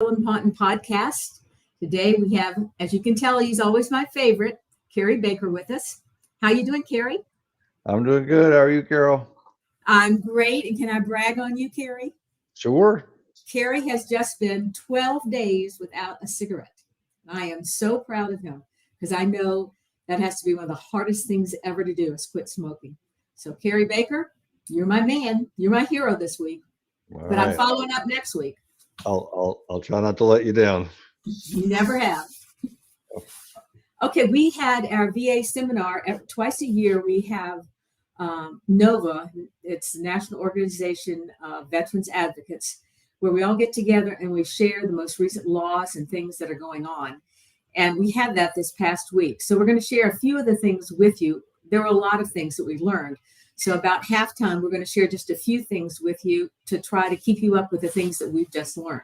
Ponton podcast. Today we have, as you can tell, he's always my favorite, Kerry Baker with us. How you doing, Kerry? I'm doing good. How are you, Carol? I'm great. And can I brag on you, Kerry? Sure. Kerry has just been 12 days without a cigarette. I am so proud of him because I know that has to be one of the hardest things ever to do is quit smoking. So Kerry Baker, you're my man. You're my hero this week. All But right. I'm following up next week. I'll try not to let you down. You never have. Okay, we had our VA seminar twice a year. We have NOVA, it's the National Organization of Veterans Advocates, where we all get together and we share the most recent laws and things that are going on. And we had that this past week. So we're going to share a few of the things with you. There were a lot of things that we learned. So about halftime, we're going to share just a few things with you to try to keep you up with the things that we've just learned.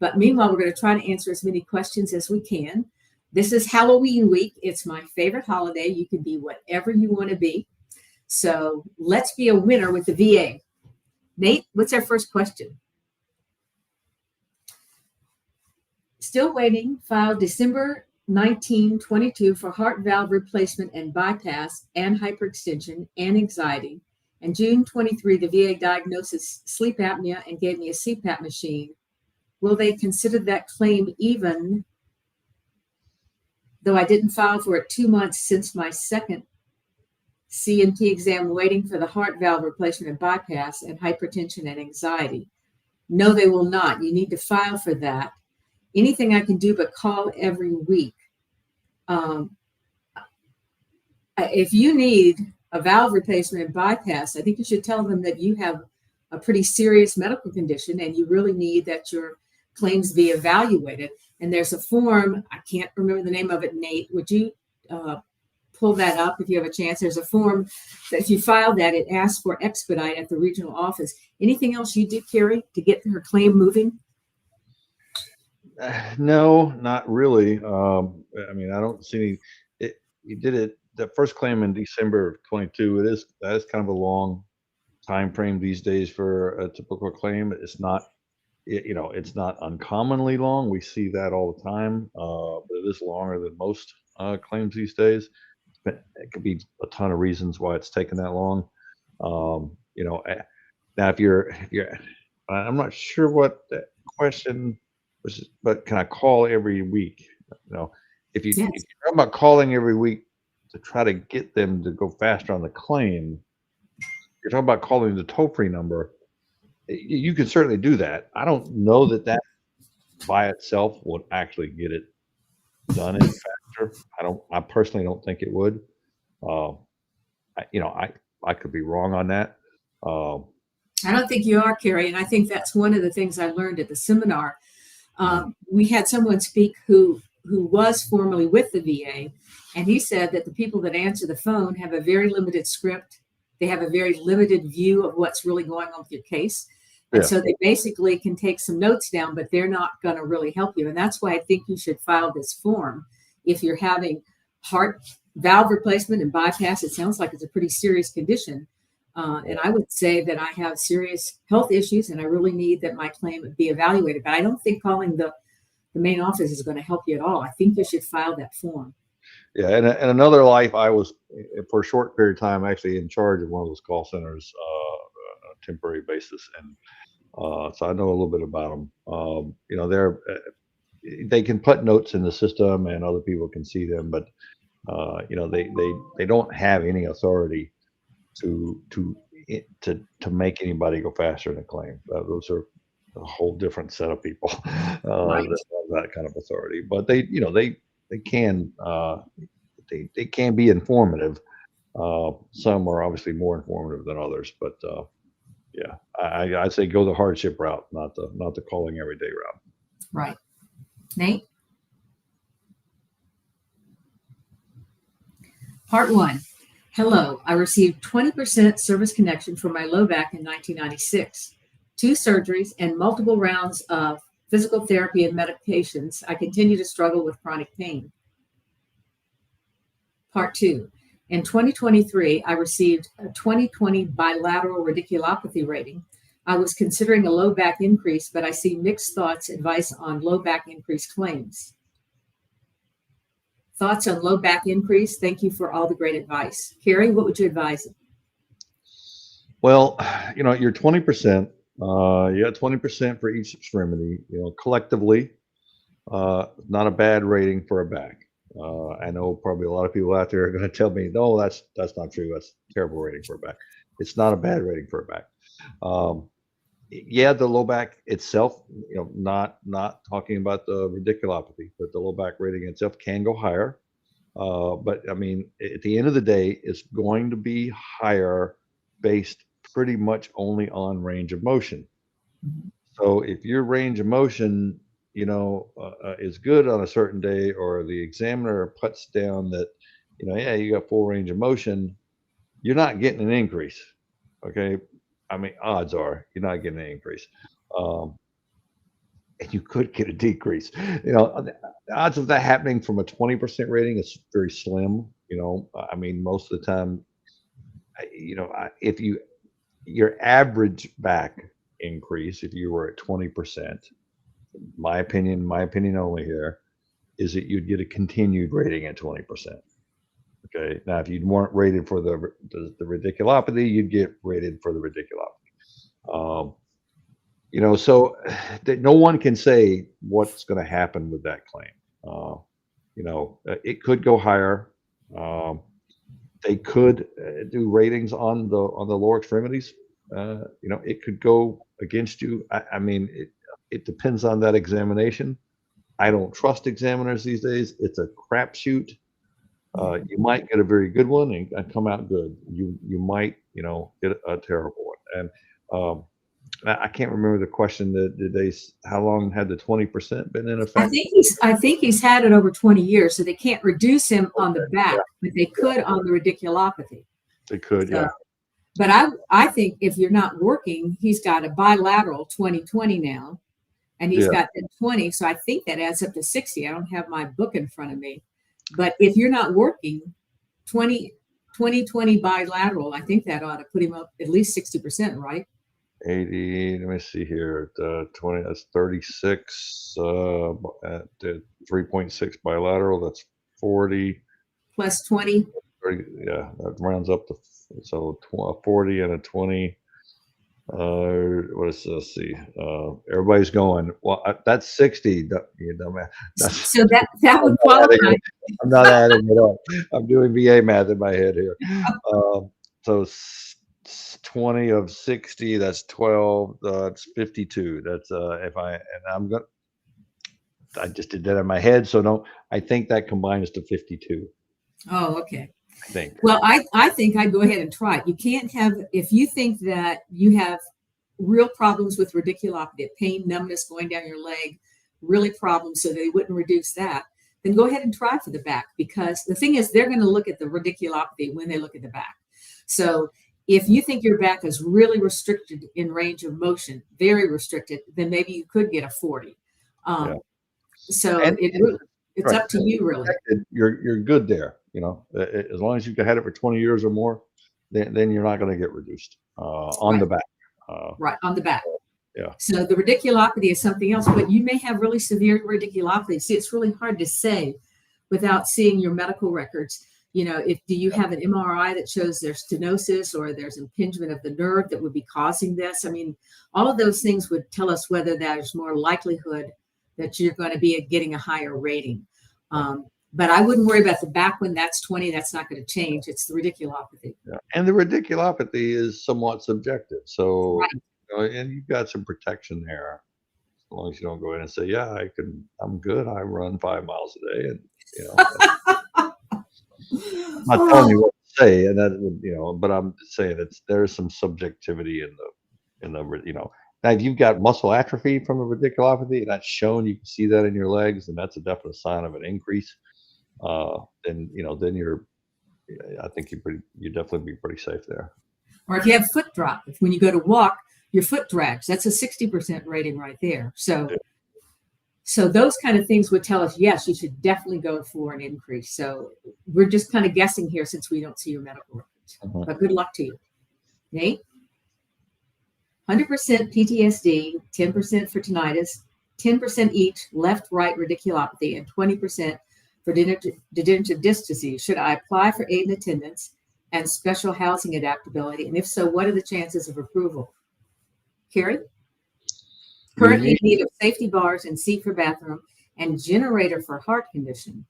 But meanwhile, we're going to try to answer as many questions as we can. This is Halloween week. It's my favorite holiday. You can be whatever you want to be. So let's be a winner with the VA. Nate, what's our first question? Still waiting, filed December 1922 for heart valve replacement and bypass and hyperextension and anxiety. And June 23, the VA diagnosis sleep apnea and gave me a CPAP machine. Will they consider that claim even though I didn't file for it 2 months since my second C&T exam waiting for the heart valve replacement and bypass and hypertension and anxiety? No, they will not. You need to file for that. Anything I can do but call every week. If you need a valve replacement and bypass, I think you should tell them that you have a pretty serious medical condition and you really need that your claims be evaluated. And there's a form, I can't remember the name of it, Nate. Would you pull that up if you have a chance? There's a form that if you file that, it asks for expedite at the regional office. Anything else you did, Kerry, to get her claim moving? No, not really. I mean, I don't see any. You did it. The first claim in December of 22. That is kind of a long time frame these days for a typical claim. It's not. It's not uncommonly long. We see that all the time, but it is longer than most claims these days. It could be a ton of reasons why it's taken that long. Now if you're, I'm not sure what the question was, but can I call every week? If you're talking about calling every week to try to get them to go faster on the claim, you're talking about calling the toll-free number. You can certainly do that. I don't know that by itself would actually get it done any faster. I personally don't think it would. I could be wrong on that. I don't think you are, Kerry, and I think that's one of the things I learned at the seminar. We had someone speak who was formerly with the VA, and he said that the people that answer the phone have a very limited script. They have a very limited view of what's really going on with your case. And so they basically can take some notes down, but they're not going to really help you. And that's why I think you should file this form. If you're having heart valve replacement and bypass, it sounds like it's a pretty serious condition. And I would say that I have serious health issues and I really need that my claim be evaluated. But I don't think calling the main office is going to help you at all. I think you should file that form. Yeah, in another life, I was, for a short period of time, actually in charge of one of those call centers on a temporary basis. And so I know a little bit about them. They can put notes in the system and other people can see them, but they don't have any authority to make anybody go faster in a claim. Those are a whole different set of people that have that kind of authority. But they can be informative. Some are obviously more informative than others, but I'd say go the hardship route, not the calling everyday route. Right. Nate? Part 1. Hello, I received 20% service connection for my low back in 1996. 2 surgeries and multiple rounds of physical therapy and medications. I continue to struggle with chronic pain. Part 2. In 2023, I received a 2020 bilateral radiculopathy rating. I was considering a low back increase, but I see mixed thoughts, advice on low back increase claims. Thoughts on low back increase? Thank you for all the great advice. Kerry, what would you advise? Well, you're 20%. You got 20% for each extremity. Collectively, not a bad rating for a back. I know probably a lot of people out there are going to tell me, no, that's not true. That's a terrible rating for a back. It's not a bad rating for a back. Yeah, the low back itself, not talking about the radiculopathy, but the low back rating itself can go higher. But I mean, at the end of the day, it's going to be higher based pretty much only on range of motion. So if your range of motion, is good on a certain day, or the examiner puts down that, yeah, you got full range of motion, you're not getting an increase. Okay. I mean, odds are you're not getting an increase. And you could get a decrease. The odds of that happening from a 20% rating is very slim. I mean, most of the time, if your average back increase, if you were at 20%, my opinion only here, is that you'd get a continued rating at 20%. Okay. Now, if you weren't rated for the radiculopathy, you'd get rated for the radiculopathy. So that no one can say what's going to happen with that claim. It could go higher. They could do ratings on the lower extremities. It could go against you. I mean, it depends on that examination. I don't trust examiners these days. It's a crapshoot. You might get a very good one and come out good. You might, get a terrible one. And I can't remember the question. How long had the 20% been in effect? I think he's had it over 20 years, so they can't reduce him on the back, but they could on the radiculopathy. They could, yeah. But I think if you're not working, he's got a bilateral 20/20 now, and he's got 20. So I think that adds up to 60. I don't have my book in front of me, but if you're not working, 20/20 bilateral, I think that ought to put him up at least 60%, right? 80, let me see here, 20, that's 36, at 3.6 bilateral, that's 40. Plus 20. 30, yeah, that rounds up to, so 40 and a 20. What is this? Let's see. Everybody's going, well, that's 60. You dumbass. So that would qualify. I'm not adding it up. I'm doing VA math in my head here. So 20 of 60, that's 12. That's 52. That's I just did that in my head. So I think that combines to 52. Oh, okay. I think. Well, I think I'd go ahead and try it. You can't have, if you think that you have real problems with radiculopathy, pain, numbness going down your leg, really problems, so they wouldn't reduce that, then go ahead and try for the back, because the thing is, they're going to look at the radiculopathy when they look at the back. So if you think your back is really restricted in range of motion, very restricted, then maybe you could get a 40. So it's up to you, really. You're good there. As long as you've had it for 20 years or more, then you're not going to get reduced on the back. Right, on the back. Yeah. So the radiculopathy is something else, but you may have really severe radiculopathy. See, it's really hard to say without seeing your medical records. Do you have an MRI that shows there's stenosis or there's impingement of the nerve that would be causing this? I mean, all of those things would tell us whether there's more likelihood that you're going to be getting a higher rating. But I wouldn't worry about the back when that's 20. That's not going to change. It's the radiculopathy. Yeah. And the radiculopathy is somewhat subjective. So, right. And you've got some protection there. As long as you don't go in and say, yeah, I'm good. I run 5 miles a day. And, I'm not telling you what to say. And that would, but I'm just saying there's some subjectivity in the. Now, if you've got muscle atrophy from a radiculopathy, and that's shown, you can see that in your legs, and that's a definite sign of an increase. Then I think you definitely be pretty safe there. Or if you have foot drop, if when you go to walk, your foot drags, that's a 60% rating right there. So those kind of things would tell us, yes, you should definitely go for an increase. So we're just kind of guessing here since we don't see your medical records. But good luck to you. Nate? 100% PTSD, 10% for tinnitus, 10% each left-right radiculopathy, and 20% for degenerative disc disease. Should I apply for aid and attendance and special housing adaptability? And if so, what are the chances of approval? Kerry? Currently in need of safety bars and seat for bathroom and generator for heart condition.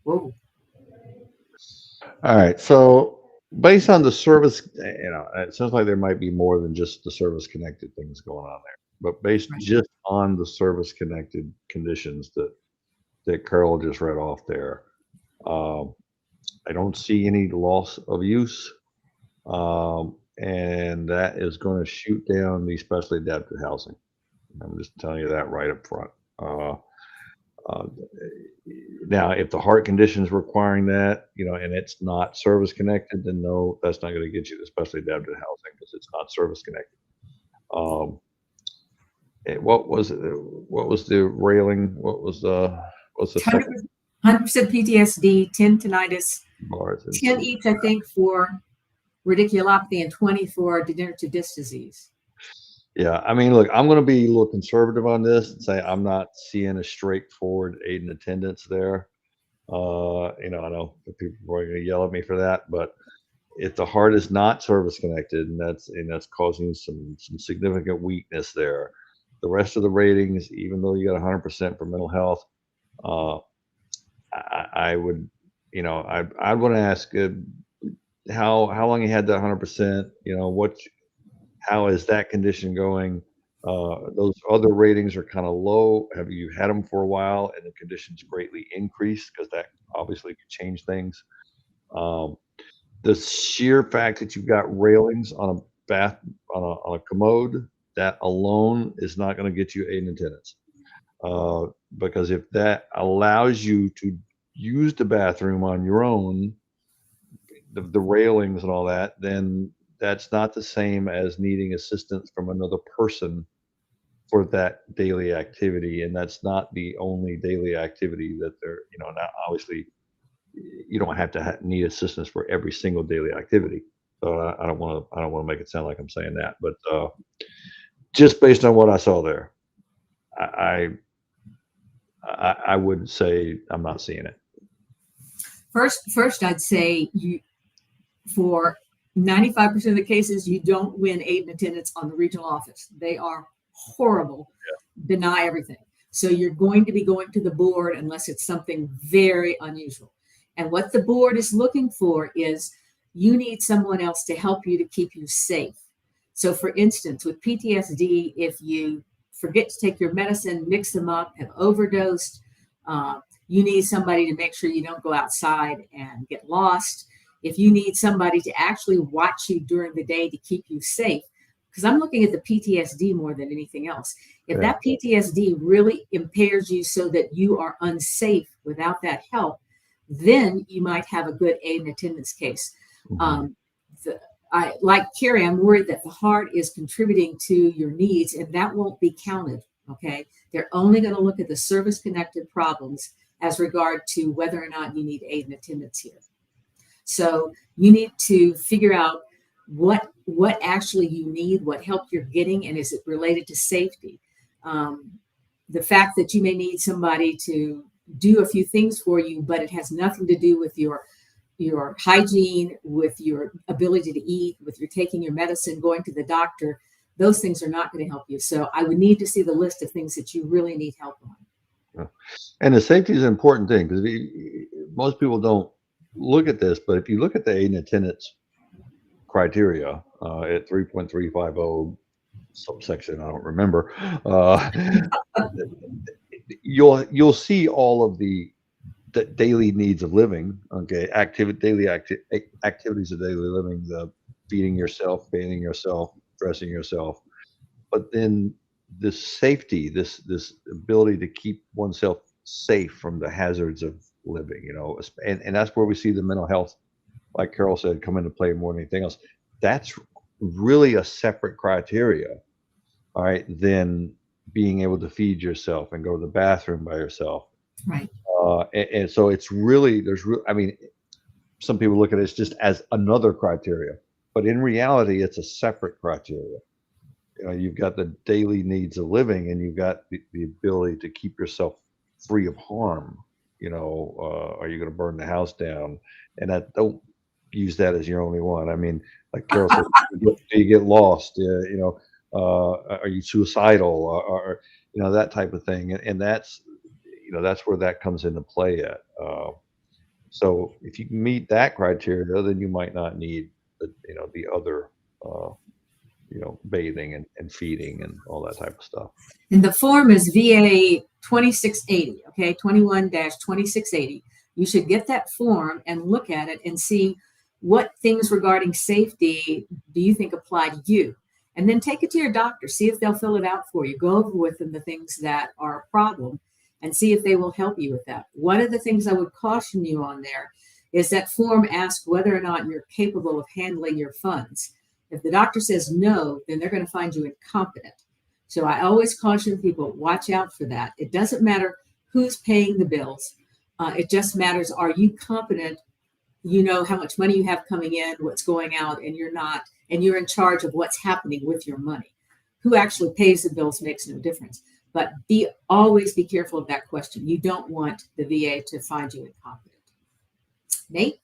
Whoa. All right. So based on the service, it sounds like there might be more than just the service connected things going on there. But based just on the service connected conditions that Carol just read off there, I don't see any loss of use. And that is going to shoot down the specially adapted housing. I'm just telling you that right up front. Now, if the heart condition is requiring that, and it's not service connected, then no, that's not going to get you the specially adapted housing because it's not service connected. What was the railing? What's the 100% PTSD, 10 tinnitus, bars? 10 each, I think, for radiculopathy and 20 for degenerative disc disease. Yeah, I mean, look, I'm going to be a little conservative on this and say I'm not seeing a straightforward aid and attendance there. I know the people are going to yell at me for that, but if the heart is not service connected and that's causing some significant weakness there, the rest of the ratings, even though you got 100% for mental health, I would, I want to ask how long you had that 100%, how is that condition going? Those other ratings are kind of low. Have you had them for a while and the conditions greatly increased? Because that obviously could change things. The sheer fact that you've got railings on a bath, on a commode, that alone is not going to get you aid and attendance. Because if that allows you to use the bathroom on your own, the railings and all that, then that's not the same as needing assistance from another person for that daily activity. And that's not the only daily activity that they're, now obviously you don't have to need assistance for every single daily activity. So I don't want to make it sound like I'm saying that, but just based on what I saw there, I would say I'm not seeing it. First, I'd say for 95% of the cases, you don't win aid and attendance on the regional office. They are horrible, deny everything. So you're going to be going to the board unless it's something very unusual. And what the board is looking for is you need someone else to help you to keep you safe. So for instance, with PTSD, if you forget to take your medicine, mix them up, have overdosed, you need somebody to make sure you don't go outside and get lost. If you need somebody to actually watch you during the day to keep you safe, because I'm looking at the PTSD more than anything else. If that PTSD really impairs you so that you are unsafe without that help, then you might have a good aid and attendance case. Like Kerry, I'm worried that the heart is contributing to your needs, and that won't be counted. Okay, they're only going to look at the service-connected problems as regard to whether or not you need aid and attendance here. So you need to figure out what actually you need, what help you're getting, and is it related to safety? The fact that you may need somebody to do a few things for you, but it has nothing to do with your hygiene, with your ability to eat, with your taking your medicine, going to the doctor, those things are not going to help you. So I would need to see the list of things that you really need help on. And the safety is an important thing because most people don't look at this, but if you look at the aid and attendance criteria at 3.350 subsection, I don't remember, you'll see all of the daily needs of living, okay, daily activities of daily living, the feeding yourself, bathing yourself, dressing yourself, but then this safety, this ability to keep oneself safe from the hazards of living, and that's where we see the mental health, like Carol said, come into play more than anything else. That's really a separate criteria, all right, than being able to feed yourself and go to the bathroom by yourself. Right. And so it's really, some people look at it just as another criteria. but in reality, it's a separate criteria. You know, you've got the daily needs of living, and you've got the ability to keep yourself free of harm. You know, are you going to burn the house down? And that, don't use that as your only one. I mean, like Carol said, do you get lost? You know, are you suicidal? Or you know, that type of thing. And that's, you know, that's where that comes into play at. So if you meet that criteria, then you might not need the, you know, the other, you know, bathing and feeding and all that type of stuff. And the form is VA 2680, okay, 21-2680. You should get that form and look at it and see what things regarding safety do you think apply to you. And then take it to your doctor, see if they'll fill it out for you. Go over with them the things that are a problem and see if they will help you with that. One of the things I would caution you on there is that form asks whether or not you're capable of handling your funds. If the doctor says no, then they're going to find you incompetent. So I always caution people, watch out for that. It doesn't matter who's paying the bills. It just matters, are you competent? You know how much money you have coming in, what's going out, and you're not, and you're in charge of what's happening with your money. Who actually pays the bills makes no difference. But always be careful of that question. You don't want the VA to find you incompetent. Nate?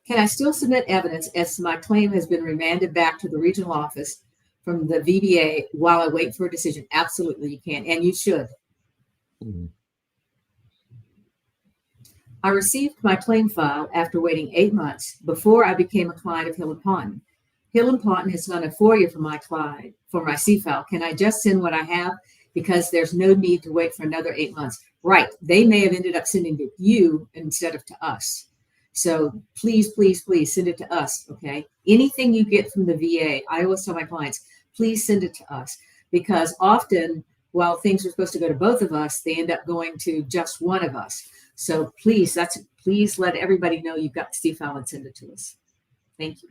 Can I still submit evidence as my claim has been remanded back to the regional office from the VBA while I wait for a decision? Absolutely, you can, and you should. Mhm. I received my claim file after waiting 8 months before I became a client of Hill and Ponton. Hill and Ponton has done a FOIA for my client for my C file. Can I just send what I have? Because there's no need to wait for another 8 months. Right. They may have ended up sending it to you instead of to us. So please, please, please send it to us. Okay. Anything you get from the VA, I always tell my clients, please send it to us, because often while things are supposed to go to both of us, they end up going to just one of us. So please, please let everybody know you've got the C file and send it to us. Thank you.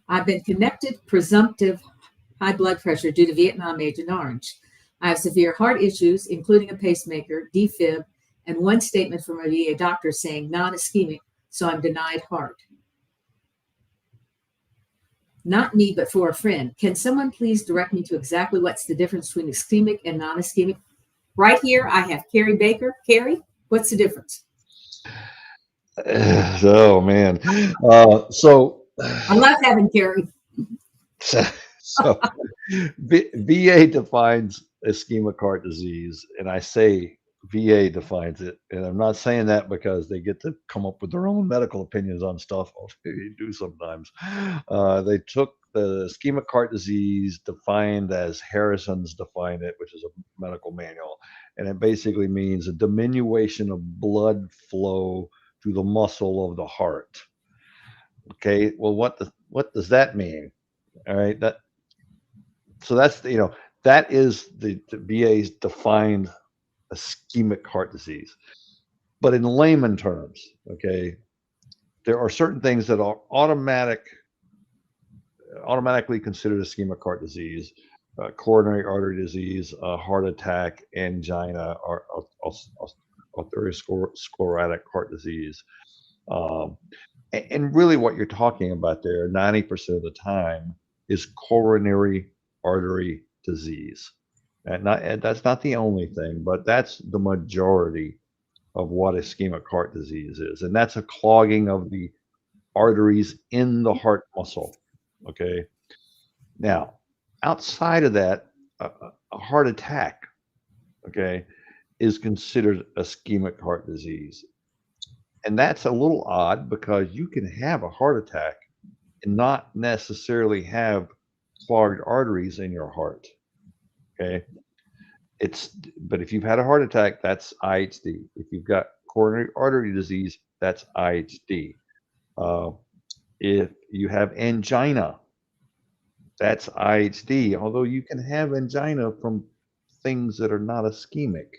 I've been connected presumptive high blood pressure due to Vietnam Agent Orange. I have severe heart issues, including a pacemaker, defib, and one statement from a VA doctor saying non-ischemic, so I'm denied heart. Not me, but for a friend. Can someone please direct me to exactly what's the difference between ischemic and non-ischemic? Right here, I have Kerry Baker. Kerry, what's the difference? Oh man. So I love having Kerry. so VA defines ischemic heart disease, and I say VA defines it, and I'm not saying that because they get to come up with their own medical opinions on stuff. They do sometimes. They took the ischemic heart disease defined as Harrison's defined it, which is a medical manual, and it basically means a diminution of blood flow to the muscle of the heart. Okay, well, what does that mean? All right, so that's you know, that is the VA's defined ischemic heart disease. But in layman terms, okay, there are certain things that are automatically considered ischemic heart disease: coronary artery disease, heart attack, angina, or atherosclerotic heart disease. Um, and really, what you're talking about there, 90% of the time, is coronary artery disease. And that's not the only thing, but that's the majority of what ischemic heart disease is. And that's a clogging of the arteries in the heart muscle. Okay. Now, outside of that, a heart attack, okay, is considered ischemic heart disease. And that's a little odd because you can have a heart attack and not necessarily have clogged arteries in your heart. Okay. But if you've had a heart attack, that's IHD. If you've got coronary artery disease, that's IHD. If you have angina, that's IHD, although you can have angina from things that are not ischemic.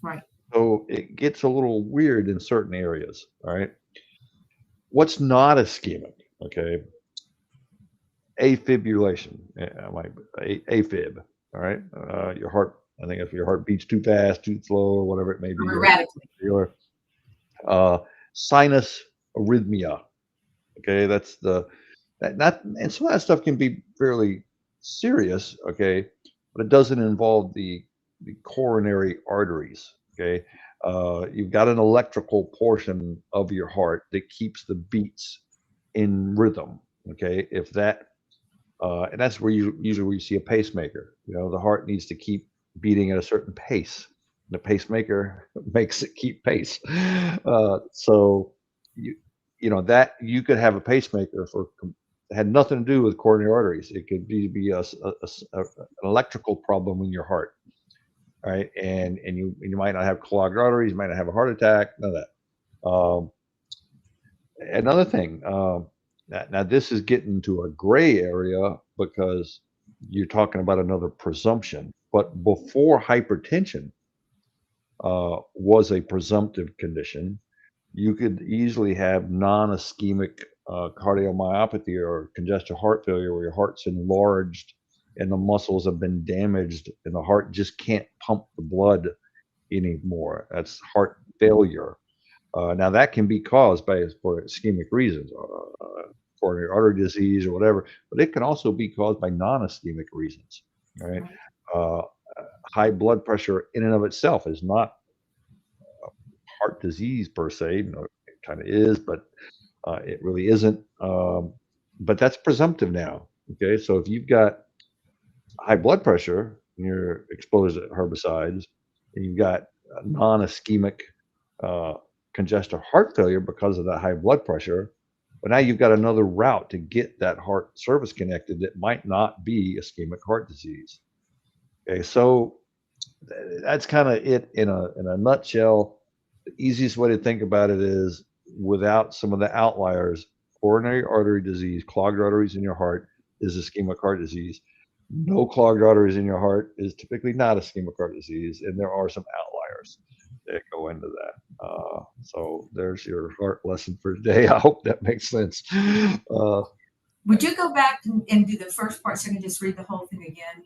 Right. So it gets a little weird in certain areas. All right. What's not ischemic? Okay. Afibrillation, AFib. All right. Your heart, I think if your heart beats too fast, too slow, or whatever it may be. Erratically. Sinus arrhythmia. Okay, that's and some of that stuff can be fairly serious. Okay, but it doesn't involve the coronary arteries. Okay, you've got an electrical portion of your heart that keeps the beats in rhythm. Okay, if that and that's where you see a pacemaker. The heart needs to keep beating at a certain pace. The pacemaker makes it keep pace. So you that you could have a pacemaker it had nothing to do with coronary arteries. It could be an electrical problem in your heart, right? And you might not have clogged arteries, you might not have a heart attack, none of that. Another thing, now this is getting to a gray area because you're talking about another presumption. But before hypertension was a presumptive condition, you could easily have non-ischemic cardiomyopathy or congestive heart failure, where your heart's enlarged and the muscles have been damaged and the heart just can't pump the blood anymore. That's heart failure. Now that can be caused for ischemic reasons, coronary artery disease or whatever, but it can also be caused by non-ischemic reasons. All right. High blood pressure in and of itself is not heart disease per se. It kind of is, but it really isn't. But that's presumptive now. Okay, so if you've got high blood pressure and you're exposed to herbicides, and you've got non-ischemic congestive heart failure because of that high blood pressure, but now you've got another route to get that heart service connected that might not be ischemic heart disease. Okay, so that's kind of it in a nutshell. The easiest way to think about it is, without some of the outliers, coronary artery disease, clogged arteries in your heart, is ischemic heart disease. No clogged arteries in your heart is typically not ischemic heart disease, and there are some outliers that go into that. So there's your heart lesson for today. I hope that makes sense. Would you go back and do the first part so I can just read the whole thing again,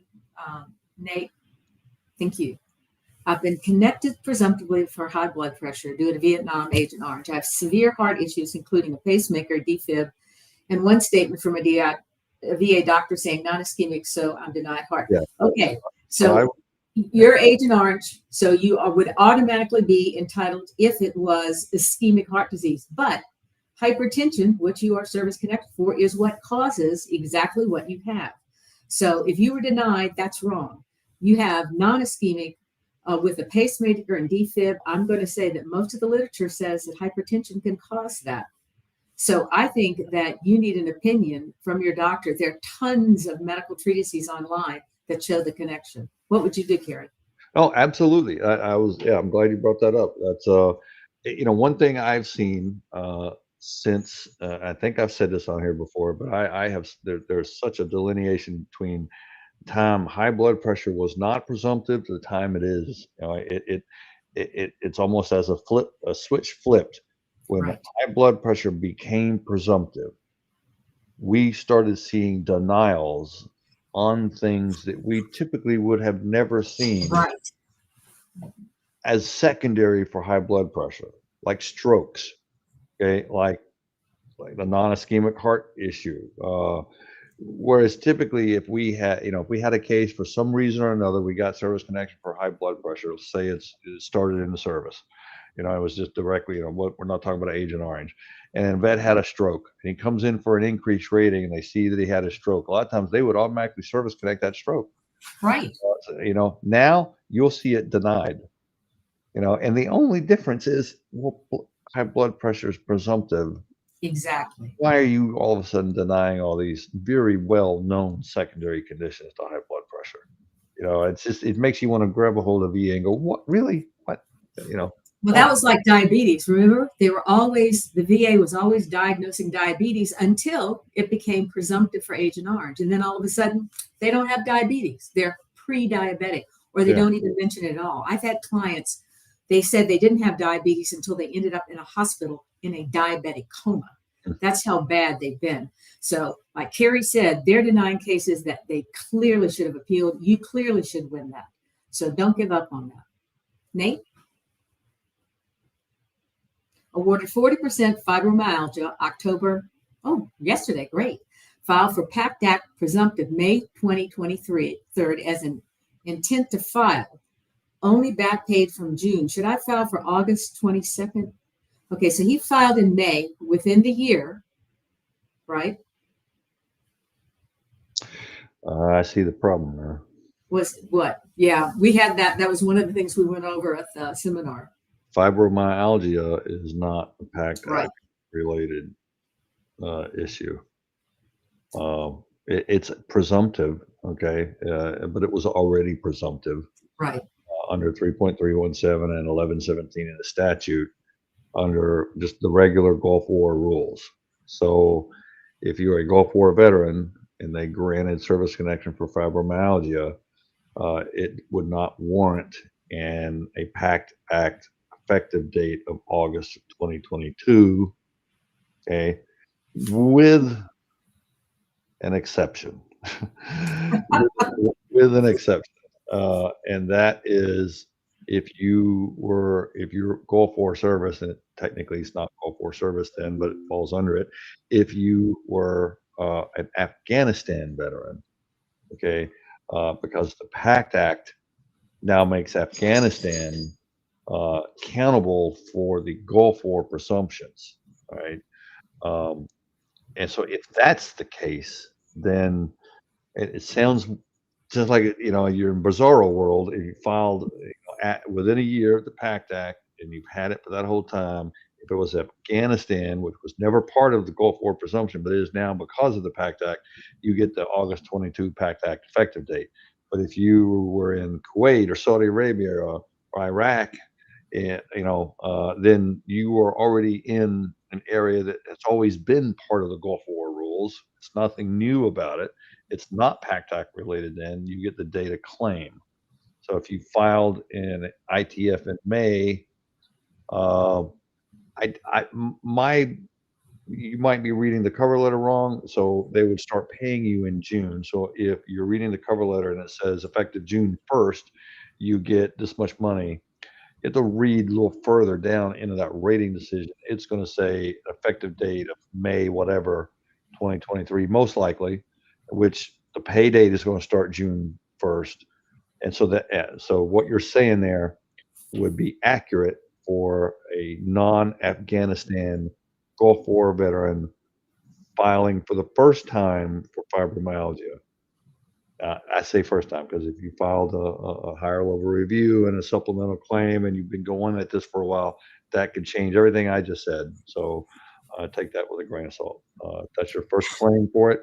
Nate? Thank you. I've been connected presumptively for high blood pressure due to Vietnam Agent Orange. I have severe heart issues, including a pacemaker, defib, and one statement from a VA doctor saying non-ischemic, so I'm denied heart. Yeah. Okay, so you're Agent Orange, so you would automatically be entitled if it was ischemic heart disease. But hypertension, which you are service connected for, is what causes exactly what you have. So if you were denied, that's wrong. You have non-ischemic with a pacemaker and defib. I'm going to say that most of the literature says that hypertension can cause that. So I think that you need an opinion from your doctor. There are tons of medical treatises online that show the connection. What would you do, Kerry? Oh, absolutely. I'm glad you brought that up. That's, one thing I've seen since, I think I've said this on here before, but there's such a delineation between the time high blood pressure was not presumptive to the time it is. It's almost as a switch flipped. When high blood pressure became presumptive, we started seeing denials on things that we typically would have never seen as secondary for high blood pressure, like strokes, okay, like the non-ischemic heart issue. Whereas typically, if we had a case for some reason or another, we got service connection for high blood pressure. Let's say it started in the service. It was just directly, we're not talking about Agent Orange. And a vet had a stroke, and he comes in for an increased rating, and they see that he had a stroke. A lot of times they would automatically service connect that stroke. Right. Now you'll see it denied. And the only difference is, high blood pressure is presumptive. Exactly. Why are you all of a sudden denying all these very well-known secondary conditions to high blood pressure? It's just, it makes you want to grab a hold of VA and go, what, really? What? Well, that was like diabetes. Remember, the VA was always diagnosing diabetes until it became presumptive for Agent Orange. And then all of a sudden, they don't have diabetes. They're pre-diabetic, or they don't even mention it at all. I've had clients, they said they didn't have diabetes until they ended up in a hospital in a diabetic coma. That's how bad they've been. So like Kerry said, they're denying cases that they clearly should have appealed. You clearly should win that. So don't give up on that. Nate? Awarded 40% fibromyalgia, October, oh, yesterday, great. Filed for PACT Act presumptive May 2023, third as an intent to file. Only back paid from June. Should I file for August 22nd? Okay, so he filed in May within the year, right? I see the problem there. Was what? Yeah, we had that. That was one of the things we went over at the seminar. Fibromyalgia is not a PACT Right. Act related issue. It's presumptive, okay, but it was already presumptive Right. under 3.317 and 1117 in the statute under just the regular Gulf War rules. So if you're a Gulf War veteran and they granted service connection for fibromyalgia, it would not warrant a PACT Act effective date of August of 2022, okay, with an exception. with an exception. And that is if you're Gulf War service, and technically it's not Gulf War service then, but it falls under it. If you were an Afghanistan veteran, okay, because the PACT Act now makes Afghanistan accountable for the Gulf War presumptions, right? And so if that's the case, then it sounds just like, you're in bizarro world. If you filed within a year of the PACT Act and you've had it for that whole time, if it was Afghanistan, which was never part of the Gulf War presumption, but is now because of the PACT Act, you get the August 22 PACT Act effective date. But if you were in Kuwait or Saudi Arabia or Iraq, and then you are already in an area that has always been part of the Gulf War rules. It's nothing new about it. It's not PACT Act related. Then you get the data claim. So if you filed in ITF in May, you might be reading the cover letter wrong. So they would start paying you in June. So if you're reading the cover letter and it says effective June 1st, you get this much money. You have to read a little further down into that rating decision. It's going to say effective date of May, whatever, 2023, most likely, which the pay date is going to start June 1st. And so what you're saying there would be accurate for a non-Afghanistan Gulf War veteran filing for the first time for fibromyalgia. I say first time because if you filed a higher level review and a supplemental claim and you've been going at this for a while, that could change everything I just said. So take that with a grain of salt. That's your first claim for it,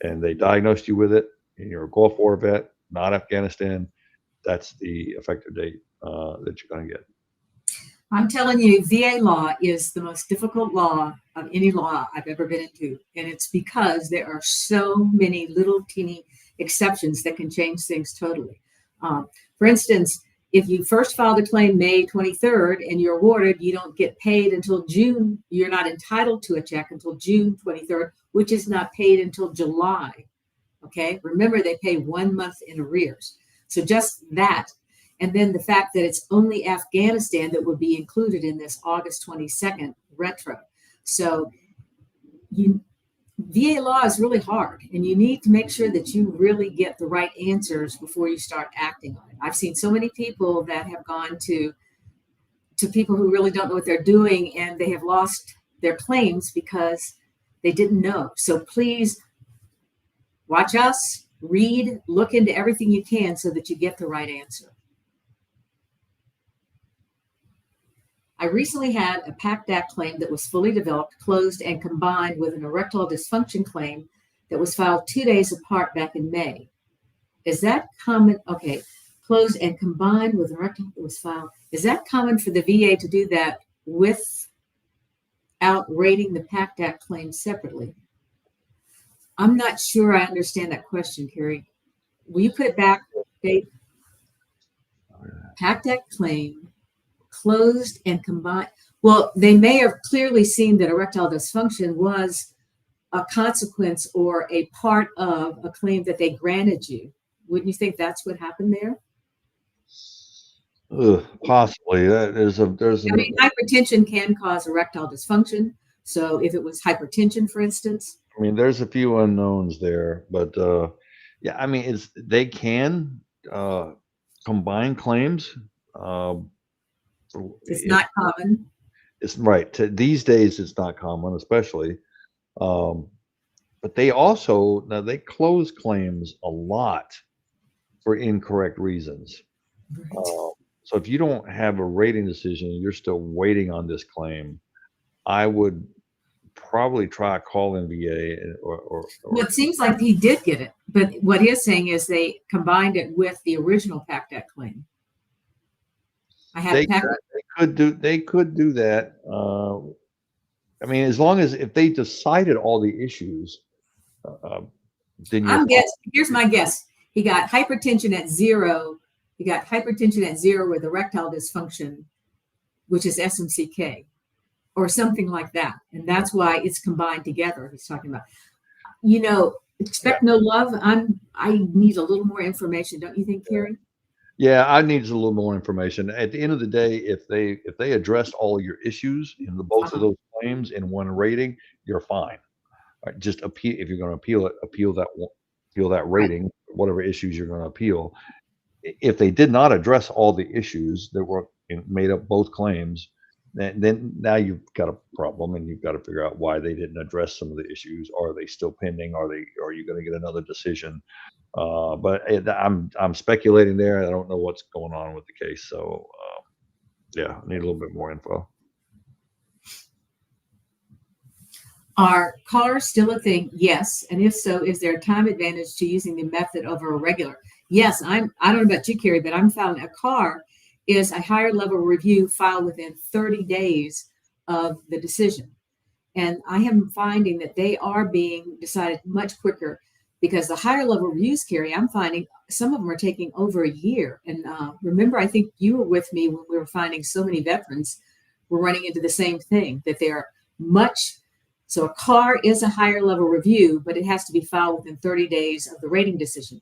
and they diagnosed you with it, and you're a Gulf War vet, not Afghanistan. That's the effective date that you're going to get. I'm telling you, VA law is the most difficult law of any law I've ever been into. And it's because there are so many little teeny exceptions that can change things totally. For instance, if you first filed a claim May 23rd and you're awarded, you don't get paid until June. You're not entitled to a check until June 23rd, which is not paid until July. Okay, remember they pay 1 month in arrears. So just that. And then the fact that it's only Afghanistan that would be included in this August 22nd retro. So VA law is really hard, and you need to make sure that you really get the right answers before you start acting on it. I've seen so many people that have gone to people who really don't know what they're doing, and they have lost their claims because they didn't know. So please watch us, read, look into everything you can so that you get the right answer. I recently had a PACT Act claim that was fully developed, closed, and combined with an erectile dysfunction claim that was filed 2 days apart back in May. Is that common? Okay, closed and combined with an erectile that was filed. Is that common for the VA to do that without rating the PACT Act claim separately? I'm not sure I understand that question, Kerry. Will you put it back? Okay. PACT Act claim, closed and combined. Well, they may have clearly seen that erectile dysfunction was a consequence or a part of a claim that they granted you. Wouldn't you think that's what happened there? Possibly. There's I mean, hypertension can cause erectile dysfunction. So if it was hypertension, for instance, I mean, there's a few unknowns there, but yeah, I mean, they can uh, combine claims. Um, it's it, not common. it's right. These days, it's not common, especially. Um, but they also now they close claims a lot for incorrect reasons. Right. Uh, so if you don't have a rating decision, you're still waiting on this claim. I would probably try calling VA Well, or it seems like he did get it, but what he is saying is they combined it with the original PACT Act claim. I had they PACT. they could do that. I mean, as long as if they decided all the issues, uh, then you're I'm fine. guess. Here's my guess. He got hypertension at 0. He got hypertension at 0 with erectile dysfunction, which is SMCK or something like that, and that's why it's combined together. He's talking about. Yeah, Expect no love. I need a little more information, don't you think, Kerry? yeah. I need a little more information. At the end of the day, if they addressed all your issues in the both of Uh-huh. those claims in one rating, you're fine. Right? Just appeal if you're going to appeal it. Appeal that Right. rating, whatever issues you're going to appeal. If they did not address all the issues that were made up both claims, then now you've got a problem, and you've got to figure out why they didn't address some of the issues. Are they still pending? Are you going to get another decision? But I'm speculating there. I don't know what's going on with the case, so yeah, I need a little bit more info. Are cars still a thing? Yes. And if so, is there a time advantage to using the method over a regular? Yes. I don't know about you, Kerry, but I'm found a car is a higher level review filed within 30 days of the decision. And I am finding that they are being decided much quicker because the higher level reviews, Kerry, I'm finding some of them are taking over a year. And remember, I think you were with me when we were finding so many veterans were running into the same thing that they are much. So a car is a higher level review, but it has to be filed within 30 days of the rating decision.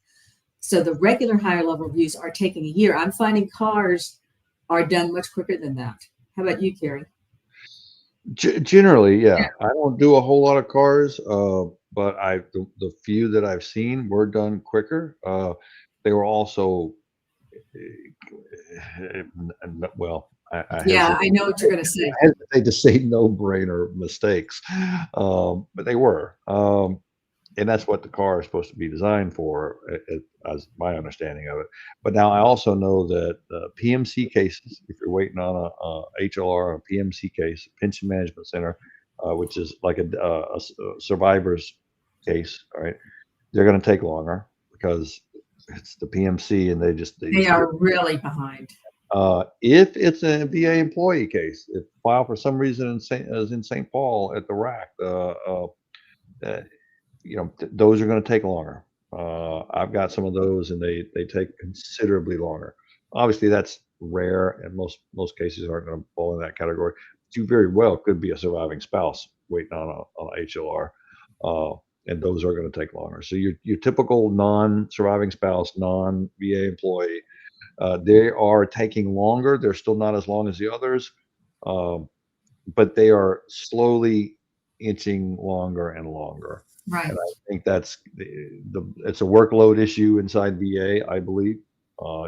So the regular higher level reviews are taking a year. I'm finding cars are done much quicker than that. How about you, Kerry? Generally, yeah, I don't do a whole lot of cars, but the few that I've seen were done quicker. They were also well, I Yeah, hesitate. I know what you're going to I say. hesitate to say no-brainer mistakes, but they were, and that's what the car is supposed to be designed for, as my understanding of it. But now I also know that PMC cases, if you're waiting on a HLR or a PMC case, Pension Management Center, which is like a survivor's case, all right, they're going to take longer because it's the PMC, and they They just are really behind. if it's a VA employee case, if filed for some reason in St. Paul at the rack, uh, those are going to take longer. I've got some of those, and they take considerably longer. Obviously, that's rare, and most cases aren't going to fall in that category. But you very well could be a surviving spouse waiting on a HLR, and those are going to take longer. So your typical non-surviving spouse, non-VA employee, they are taking longer. They're still not as long as the others, um, but they are slowly inching longer and longer. And Right. I think that's it's a workload issue inside VA, I believe,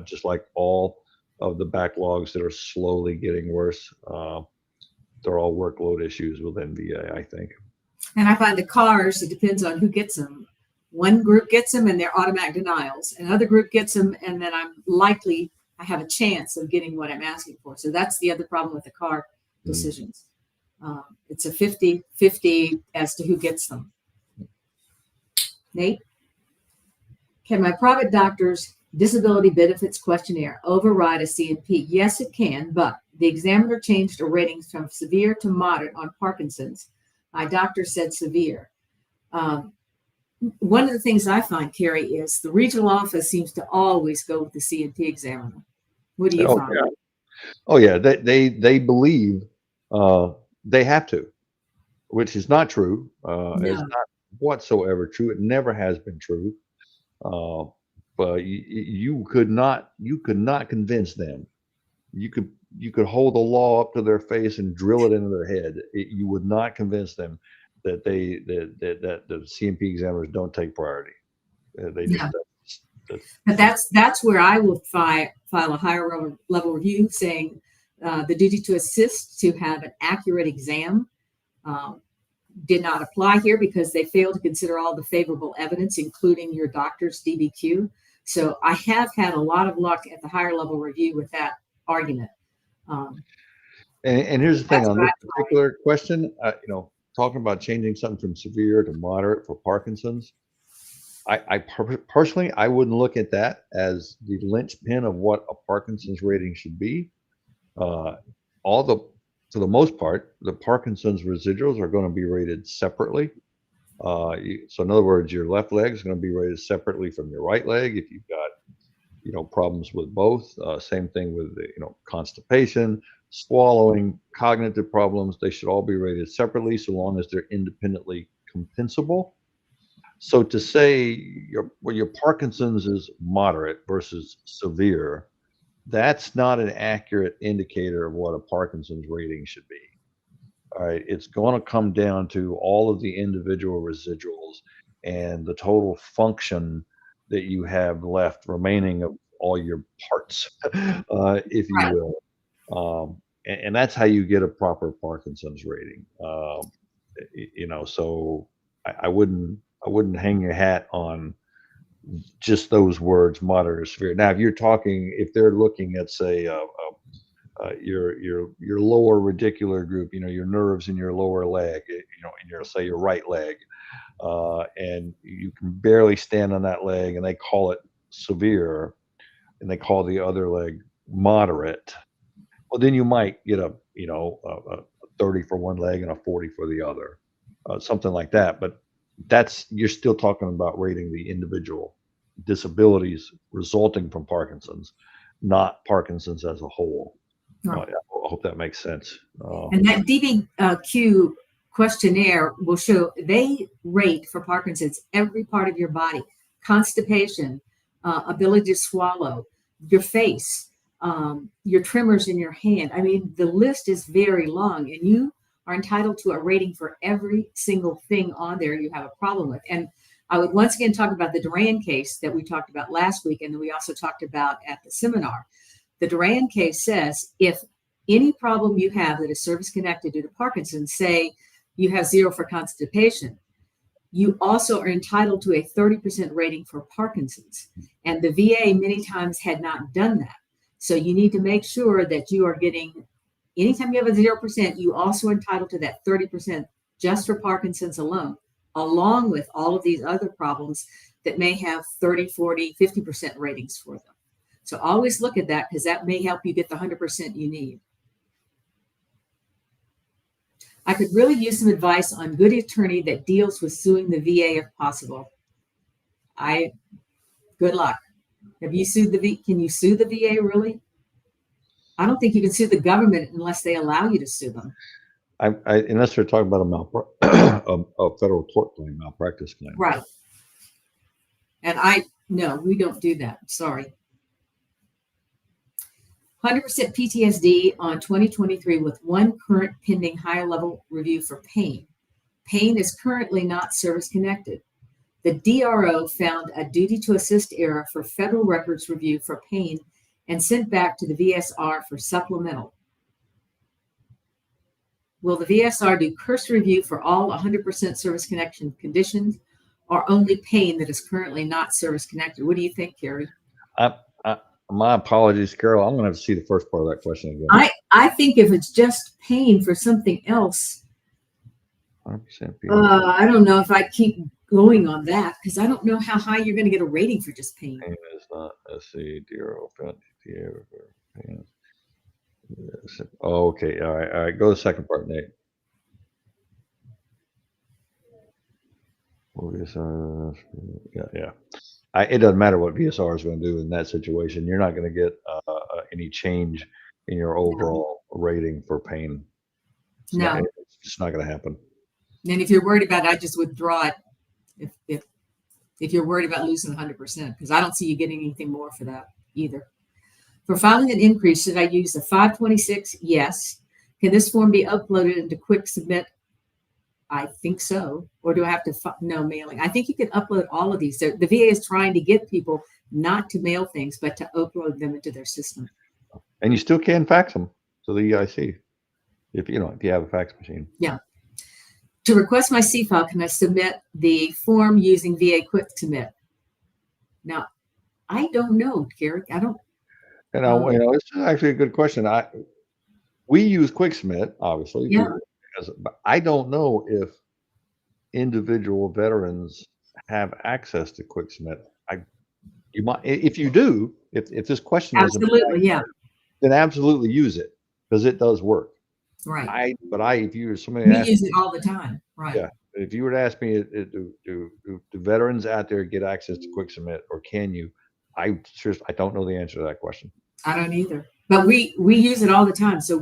just like all of the backlogs that are slowly getting worse. They're all workload issues within VA, I think. And I find the cars, it depends on who gets them. One group gets them and they're automatic denials. Another group gets them and then I have a chance of getting what I'm asking for. So that's the other problem with the car Mm. decisions. It's a 50-50 as to who gets them. Nate, can my private doctor's disability benefits questionnaire override a CNP? Yes, it can, but the examiner changed a rating from severe to moderate on Parkinson's. My doctor said severe. Um, One of the things I find, Kerry, is the regional office seems to always go with the CNP examiner. What do you Oh find? yeah, oh yeah. They believe uh, they have to, which is not true. It's No. not whatsoever true. It never has been true. Uh, but you could not convince them. you could hold the law up to their face and drill it into their head. You would not convince them that that the CMP examiners don't take priority. They just But that's where I will file a higher level review saying the duty to assist to have an accurate exam did not apply here because they failed to consider all the favorable evidence, including your doctor's DBQ. So I have had a lot of luck at the higher level review with that argument. And here's the thing on this particular question, talking about changing something from severe to moderate for Parkinson's, I personally, I wouldn't look at that as the linchpin of what a Parkinson's rating should be. For the most part, the Parkinson's residuals are going to be rated separately. So in other words, your left leg is going to be rated separately from your right leg if you've got, problems with both. Same thing with constipation, swallowing, cognitive problems. They should all be rated separately so long as they're independently compensable. So to say your Parkinson's is moderate versus severe, that's not an accurate indicator of what a Parkinson's rating should be. All right, it's going to come down to all of the individual residuals and the total function that you have left remaining of all your parts, if you will. And that's how you get a proper Parkinson's rating. So I wouldn't hang your hat on just those words, moderate or severe. Now, if they're looking at, say, your lower radicular group, your nerves in your lower leg, in your right leg, and you can barely stand on that leg, and they call it severe, and they call the other leg moderate. Well, then you might get a 30 for one leg and a 40 for the other, something like that. But you're still talking about rating the individual disabilities resulting from Parkinson's, not Parkinson's as a whole. Right. I hope that makes sense. And that DBQ questionnaire will show they rate for Parkinson's every part of your body: constipation, ability to swallow, your face, your tremors in your hand. I mean, the list is very long, and you are entitled to a rating for every single thing on there you have a problem with. And I would once again talk about the Duran case that we talked about last week, and then we also talked about at the seminar. The Duran case says if any problem you have that is service-connected due to Parkinson's, say you have 0 for constipation, you also are entitled to a 30% rating for Parkinson's. And the VA many times had not done that. So you need to make sure that you are getting, anytime you have a 0%, you also entitled to that 30% just for Parkinson's alone, along with all of these other problems that may have 30, 40, 50% ratings for them. So always look at that because that may help you get the 100% you need. I could really use some advice on good attorney that deals with suing the VA if possible. Good luck. Have you sued the VA? Can you sue the VA really? I don't think you can sue the government unless they allow you to sue them. Unless they're talking about a federal tort claim, malpractice claim. Right. And no, we don't do that. Sorry. 100% PTSD on 2023 with one current pending higher level review for pain. Pain is currently not service connected. The DRO found a duty to assist error for federal records review for pain and sent back to the VSR for supplemental. Will the VSR do cursory review for all 100% service connection conditions or only pain that is currently not service connected? What do you think, Kerry? My apologies, Carol. I'm going to have to see the first part of that question again. I think if it's just pain for something else, 100% I don't know if I keep going on that because I don't know how high you're going to get a rating for just pain. Pain is not SC, DRO, pain. Oh, okay. All right. Go to the second part, Nate. Yeah. It doesn't matter what VSR is going to do in that situation. You're not going to get any change in your overall rating for pain. It's just not going to happen. And if you're worried about it, I just withdraw it. If you're worried about losing 100%, because I don't see you getting anything more for that either. For filing an increase, should I use the 526? Yes. Can this form be uploaded into Quick Submit? I think so. Or do I have to, no mailing? I think you can upload all of these. The VA is trying to get people not to mail things, but to upload them into their system. And you still can fax them to the EIC if you have a fax machine. Yeah. To request my C-file, can I submit the form using VA Quick Submit? Now, I don't know, Kerry. I don't. It's actually a good question. We use Quick Submit, obviously. Yeah. But I don't know if individual veterans have access to Quick Submit. You might, if you do, if this question absolutely, is then absolutely use it because it does work. Right. If you were somebody, we use it all the time. Right. Yeah. If you were to ask me, do veterans out there get access to Quick Submit, or can you? I don't know the answer to that question. I don't either. But we use it all the time, so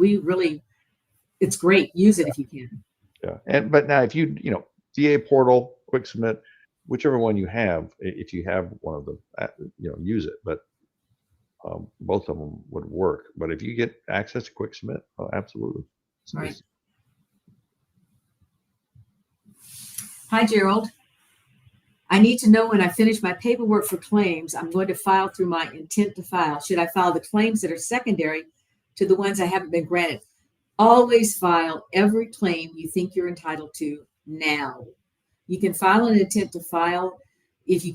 it's great. Use it if you can. Yeah. But now if you VA portal, Quick Submit, whichever one you have, if you have one of them, use it. But both of them would work. But if you get access to Quick Submit, absolutely. Right. Hi, Gerald. I need to know when I finish my paperwork for claims, I'm going to file through my intent to file. Should I file the claims that are secondary to the ones I haven't been granted? Always file every claim you think you're entitled to now. You can file an intent to file if you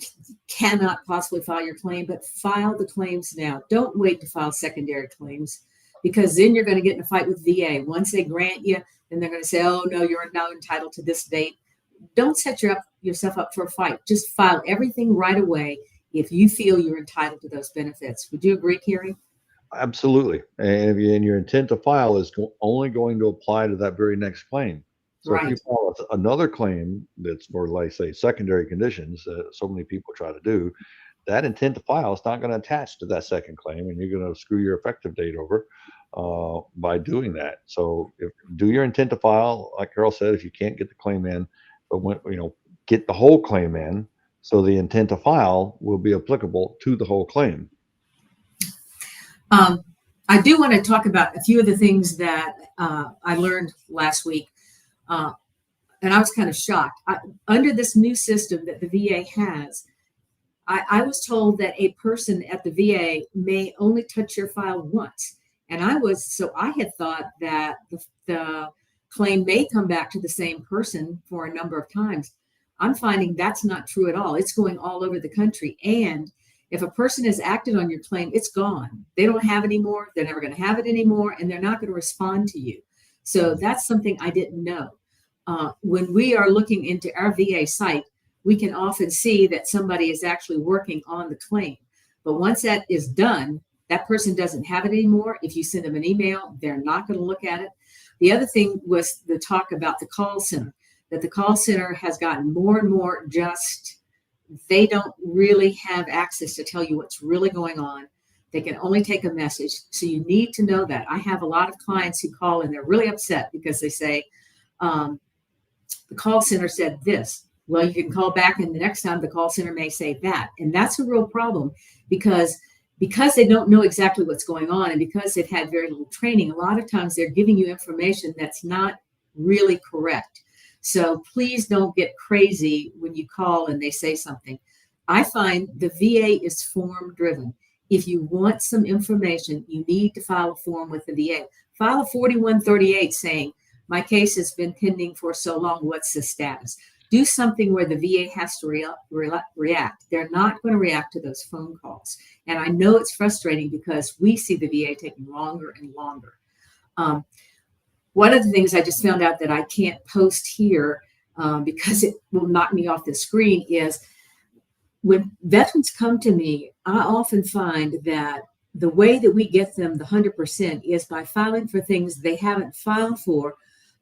cannot possibly file your claim, but file the claims now. Don't wait to file secondary claims, because then you're going to get in a fight with VA. Once they grant you, then they're going to say, oh, no, you're now entitled to this date. Don't set yourself up for a fight. Just file everything right away if you feel you're entitled to those benefits. Would you agree, Kerry? Absolutely. And your intent to file is only going to apply to that very next claim. So right. If you file another claim that's for, like, say, secondary conditions, so many people try to do, that intent to file is not going to attach to that second claim, and you're going to screw your effective date over by doing that. So do your intent to file, like Carol said, if you can't get the claim in, but get the whole claim in, so the intent to file will be applicable to the whole claim. I do want to talk about a few of the things that I learned last week, and I was kind of shocked. Under this new system that the VA has, I was told that a person at the VA may only touch your file once. And I had thought that the claim may come back to the same person for a number of times. I'm finding that's not true at all. It's going all over the country. And if a person has acted on your claim, it's gone. They don't have it anymore. They're never going to have it anymore. And they're not going to respond to you. So that's something I didn't know. When we are looking into our VA site, we can often see that somebody is actually working on the claim. But once that is done, that person doesn't have it anymore. If you send them an email, they're not going to look at it. The other thing was the talk about the call center, that the call center has gotten more and more they don't really have access to tell you what's really going on. They can only take a message. So you need to know that. I have a lot of clients who call and they're really upset because they say, the call center said this. Well, you can call back, and the next time the call center may say that. And that's a real problem because they don't know exactly what's going on, and because they've had very little training, a lot of times they're giving you information that's not really correct. So please don't get crazy when you call and they say something. I find the VA is form driven. If you want some information, you need to file a form with the VA. File a 4138 saying, my case has been pending for so long, what's the status? Do something where the VA has to react. They're not going to react to those phone calls. And I know it's frustrating because we see the VA taking longer and longer. One of the things I just found out that I can't post here because it will knock me off the screen is when veterans come to me, I often find that the way that we get them the 100% is by filing for things they haven't filed for,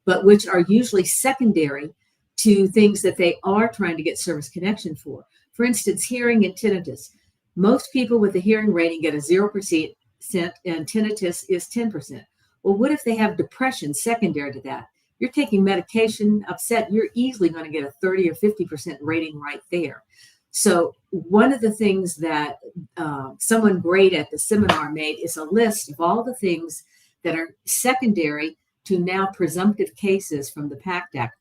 but which are usually secondary to things that they are trying to get service connection for. For instance, hearing and tinnitus. Most people with a hearing rating get a 0% and tinnitus is 10%. Well, what if they have depression secondary to that? You're taking medication, upset, you're easily going to get a 30 or 50% rating right there. So one of the things that someone great at the seminar made is a list of all the things that are secondary to now presumptive cases from the PACT Act.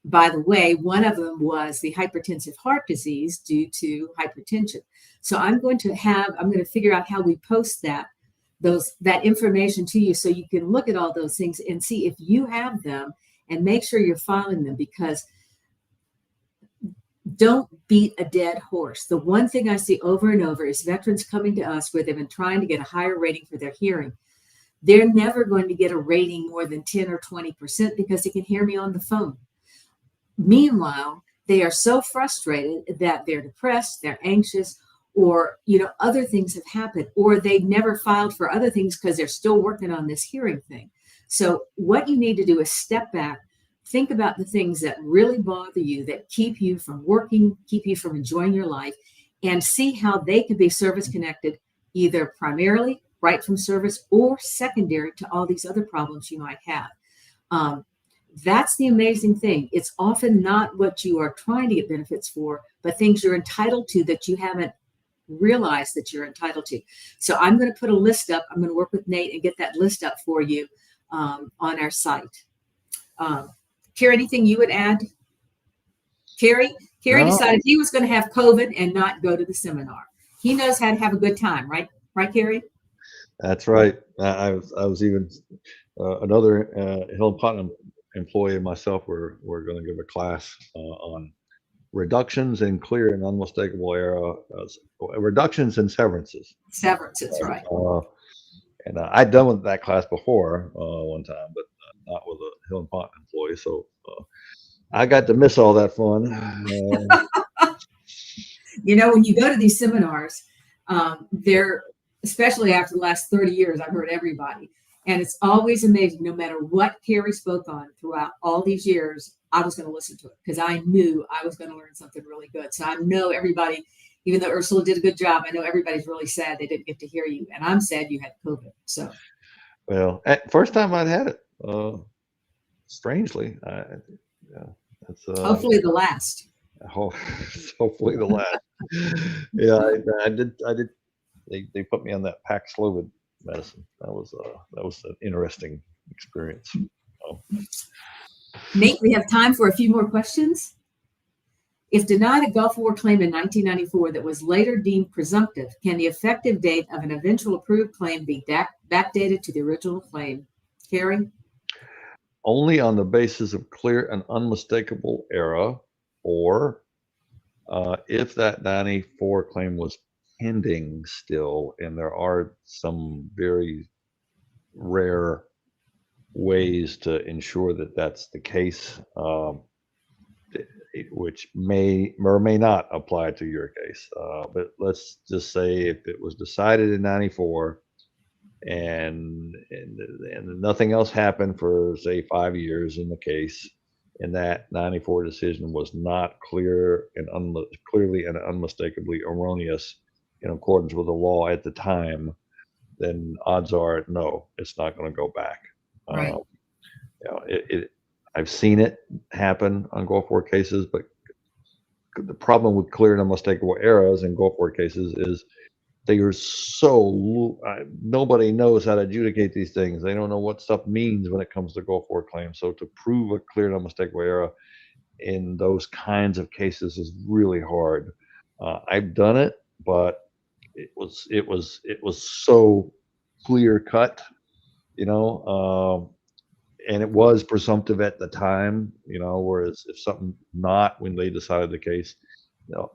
By the way, one of them was the hypertensive heart disease due to hypertension. So I'm going to figure out how we post that information to you so you can look at all those things and see if you have them and make sure you're filing them, because don't beat a dead horse. The one thing I see over and over is veterans coming to us where they've been trying to get a higher rating for their hearing. They're never going to get a rating more than 10 or 20% because they can hear me on the phone. Meanwhile, they are so frustrated that they're depressed, they're anxious, or other things have happened, or they've never filed for other things because they're still working on this hearing thing. So what you need to do is step back, think about the things that really bother you, that keep you from working, keep you from enjoying your life, and see how they could be service connected, either primarily right from service or secondary to all these other problems you might have. That's the amazing thing. It's often not what you are trying to get benefits for, but things you're entitled to that you haven't realized that you're entitled to. So I'm going to put a list up. I'm going to work with Nate and get that list up for you on our site. Kerry, anything you would add? Kerry decided he was going to have COVID and not go to the seminar. He knows how to have a good time, right? Right, Kerry? That's right. I was even another Hill and Ponton employee and myself were going to give a class on reductions in clear and unmistakable error, reductions and severances. Severances, right. And I'd done with that class before one time, but not with a Hill and Ponton employee. So I got to miss all that fun. When you go to these seminars, they're, especially after the last 30 years, I've heard everybody. And it's always amazing, no matter what Kerry spoke on throughout all these years, I was going to listen to it because I knew I was going to learn something really good. So I know everybody, even though Ursula did a good job, I know everybody's really sad they didn't get to hear you. And I'm sad you had COVID. So, well, first time I'd had it, strangely, that's hopefully the last. Hopefully the last. Yeah, I did. They put me on that Paxlovid medicine. That was an interesting experience. Nate, we have time for a few more questions. If denied a Gulf War claim in 1994 that was later deemed presumptive, can the effective date of an eventual approved claim be backdated to the original claim? Kerry? Only on the basis of clear and unmistakable error, or if that 94 claim was pending still, and there are some very rare ways to ensure that that's the case, which may or may not apply to your case. But let's just say if it was decided in 94 and nothing else happened for, say, 5 years in the case, and that 94 decision was not clearly and unmistakably erroneous in accordance with the law at the time, then odds are no, it's not going to go back. Right. I've seen it happen on Gulf War cases, but the problem with clear and unmistakable errors in Gulf War cases is they are so nobody knows how to adjudicate these things. They don't know what stuff means when it comes to Gulf War claims. So to prove a clear and unmistakable error in those kinds of cases is really hard. I've done it, but it was so clear cut, and it was presumptive at the time, whereas if something not when they decided the case,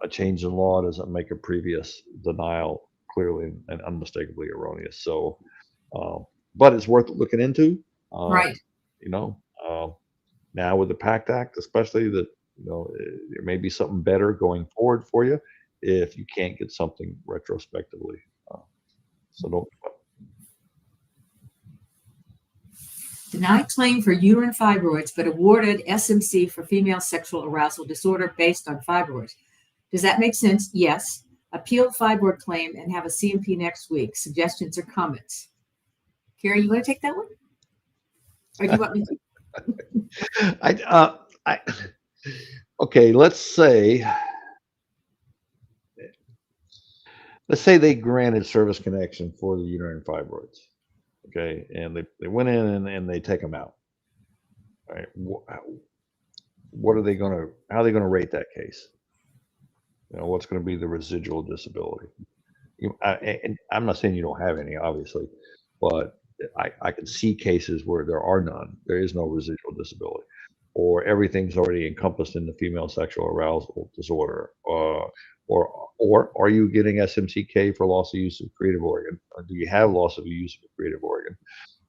a change in law doesn't make a previous denial clearly and unmistakably erroneous. So, but it's worth looking into. Right. Now with the PACT Act, especially that, there may be something better going forward for you if you can't get something retrospectively. So don't. Denied claim for uterine fibroids, but awarded SMC for female sexual arousal disorder based on fibroids. Does that make sense? Yes. Appeal fibroid claim and have a CMP next week. Suggestions or comments? Kerry, you want to take that one? Or do you want me to? Okay, let's say let's say they granted service connection for the uterine fibroids, okay, and they went in and they take them out. All right, what are they going to? How are they going to rate that case? What's going to be the residual disability? And I'm not saying you don't have any, obviously, but I can see cases where there are none. There is no residual disability, or everything's already encompassed in the female sexual arousal disorder, or are you getting SMCK for loss of use of creative organ? Or do you have loss of use of a creative organ?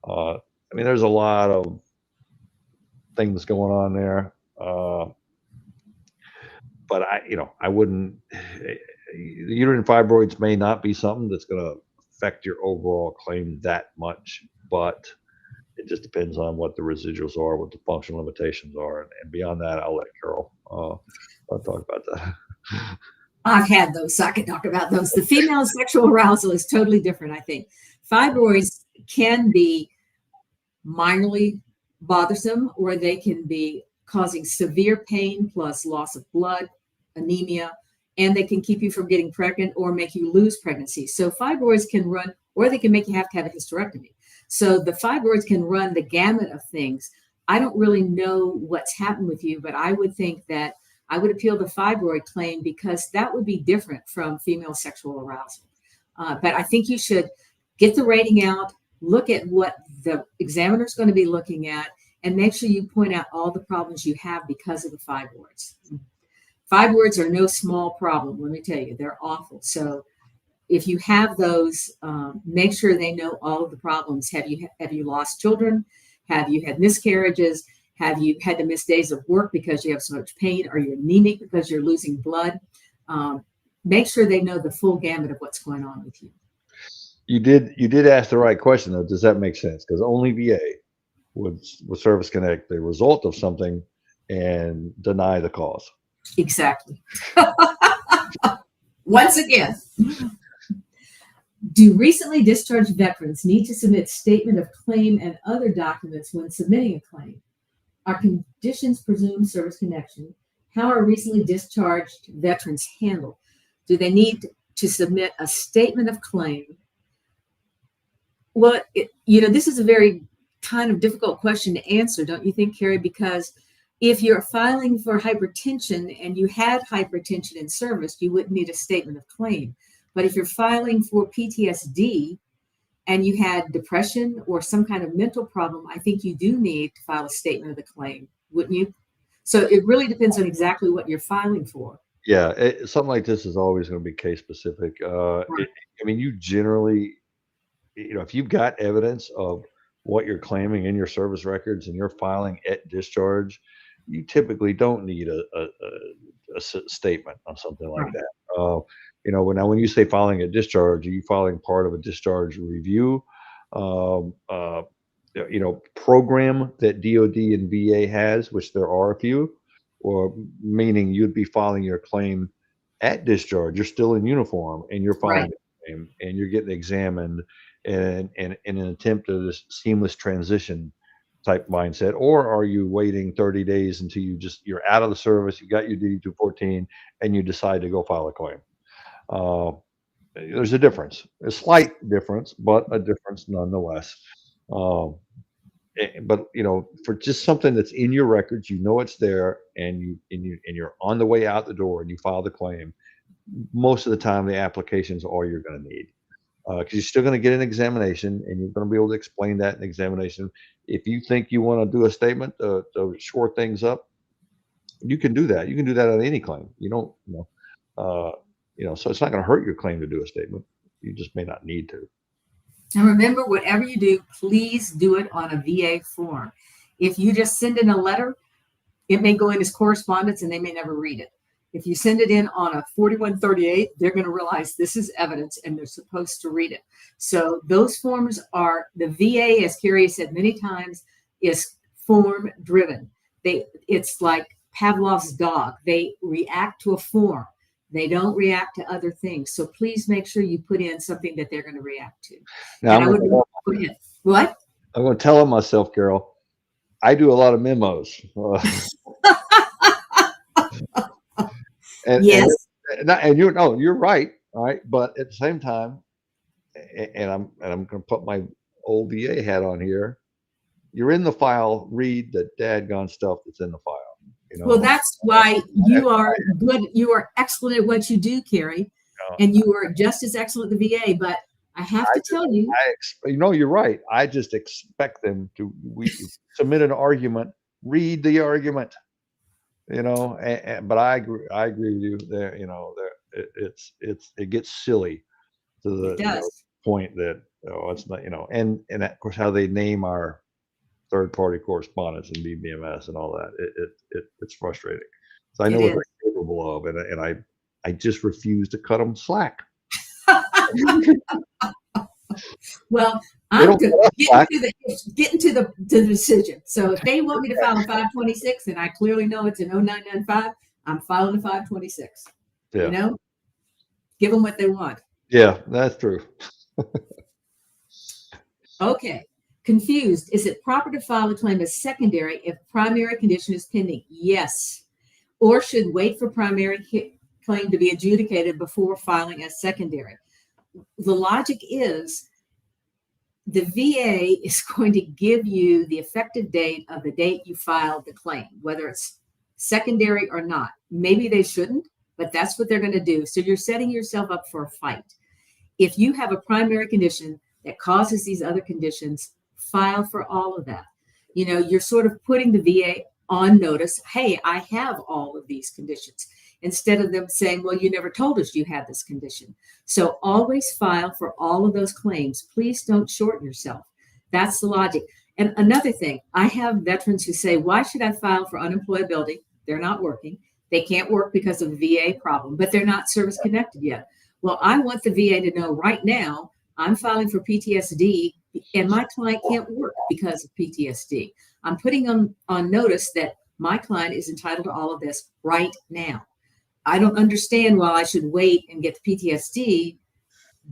I mean, there's a lot of things going on there. But I wouldn't. The uterine fibroids may not be something that's going to affect your overall claim that much, but it just depends on what the residuals are, what the functional limitations are, and beyond that, I'll let Carol I'll talk about that. I've had those, so I can talk about those. The female sexual arousal is totally different, I think. Fibroids can be minorly bothersome, or they can be causing severe pain plus loss of blood, anemia, and they can keep you from getting pregnant or make you lose pregnancy. So fibroids can run, or they can make you have to have a hysterectomy. So the fibroids can run the gamut of things. I don't really know what's happened with you, but I would think that I would appeal the fibroid claim because that would be different from female sexual arousal. But I think you should get the rating out, look at what the examiner is going to be looking at, and make sure you point out all the problems you have because of the fibroids. Fibroids are no small problem, let me tell you, they're awful. So if you have those, make sure they know all of the problems. Have you lost children? Have you had miscarriages? Have you had to miss days of work because you have so much pain? Are you anemic because you're losing blood? Make sure they know the full gamut of what's going on with you. You did ask the right question, though. Does that make sense? Because only VA would service connect the result of something and deny the cause. Exactly. Once again, do recently discharged veterans need to submit statement of claim and other documents when submitting a claim? Are conditions presumed service connection? How are recently discharged veterans handled? Do they need to submit a statement of claim? Well, this is a very kind of difficult question to answer, don't you think, Kerry? Because if you're filing for hypertension and you had hypertension in service, you wouldn't need a statement of claim. But if you're filing for PTSD and you had depression or some kind of mental problem, I think you do need to file a statement of the claim, wouldn't you? So it really depends on exactly what you're filing for. Yeah, something like this is always going to be case specific. Right. I mean, you generally, if you've got evidence of what you're claiming in your service records and you're filing at discharge, you typically don't need a statement on something like Right. that. Now when you say filing at discharge, are you filing part of a discharge review, program that DOD and VA has, which there are a few, or meaning you'd be filing your claim at discharge. You're still in uniform and you're filing Right. the claim and you're getting examined and in an attempt at this seamless transition type mindset, or are you waiting 30 days until you're out of the service, you got your DD-214, and you decide to go file a claim? There's a difference, a slight difference, but a difference nonetheless. But for just something that's in your records, it's there, and you're on the way out the door, and you file the claim. Most of the time, the application is all you're going to need. Because you're still going to get an examination, and you're going to be able to explain that in examination. If you think you want to do a statement to shore things up, you can do that. You can do that on any claim. So it's not going to hurt your claim to do a statement. You just may not need to. And remember, whatever you do, please do it on a VA form. If you just send in a letter, it may go in as correspondence and they may never read it. If you send it in on a 4138, they're going to realize this is evidence and they're supposed to read it. So those forms are, the VA, as Kerry said many times, is form driven. It's like Pavlov's dog. They react to a form. They don't react to other things. So please make sure you put in something that they're going to react to. Now, Go ahead. What? I'm going to tell myself, Carol, I do a lot of memos. Yes. And you're right. All right. But at the same time, and I'm going to put my old VA hat on here. You're in the file. Read the dadgone stuff that's in the file. Well, that's why you are good. You are excellent at what you do, Kerry, and you are just as excellent at the VA. But I have to tell you, you're right. I just expect them to submit an argument, read the argument, but I agree with you there. It gets silly to the point that it's not, and of course how they name our third-party correspondence and BBMS and all that. It's frustrating. So I know what they're capable of, and I just refuse to cut them slack. Well, I'm getting to the decision. So if they want me to file a 526, and I clearly know it's an 0995, I'm filing a 526. Yeah. Give them what they want. Yeah, that's true. Okay. Confused. Is it proper to file a claim as secondary if primary condition is pending? Yes. Or should wait for primary claim to be adjudicated before filing as secondary? The logic is the VA is going to give you the effective date of the date you filed the claim, whether it's secondary or not. Maybe they shouldn't, but that's what they're going to do. So you're setting yourself up for a fight. If you have a primary condition that causes these other conditions, file for all of that. You're sort of putting the VA on notice. Hey, I have all of these conditions, instead of them saying, well, you never told us you had this condition. So always file for all of those claims. Please don't short yourself. That's the logic. And another thing, I have veterans who say, why should I file for unemployability? They're not working. They can't work because of a VA problem, but they're not service connected yet. Well, I want the VA to know right now, I'm filing for PTSD and my client can't work because of PTSD. I'm putting them on notice that my client is entitled to all of this right now. I don't understand why I should wait and get the PTSD.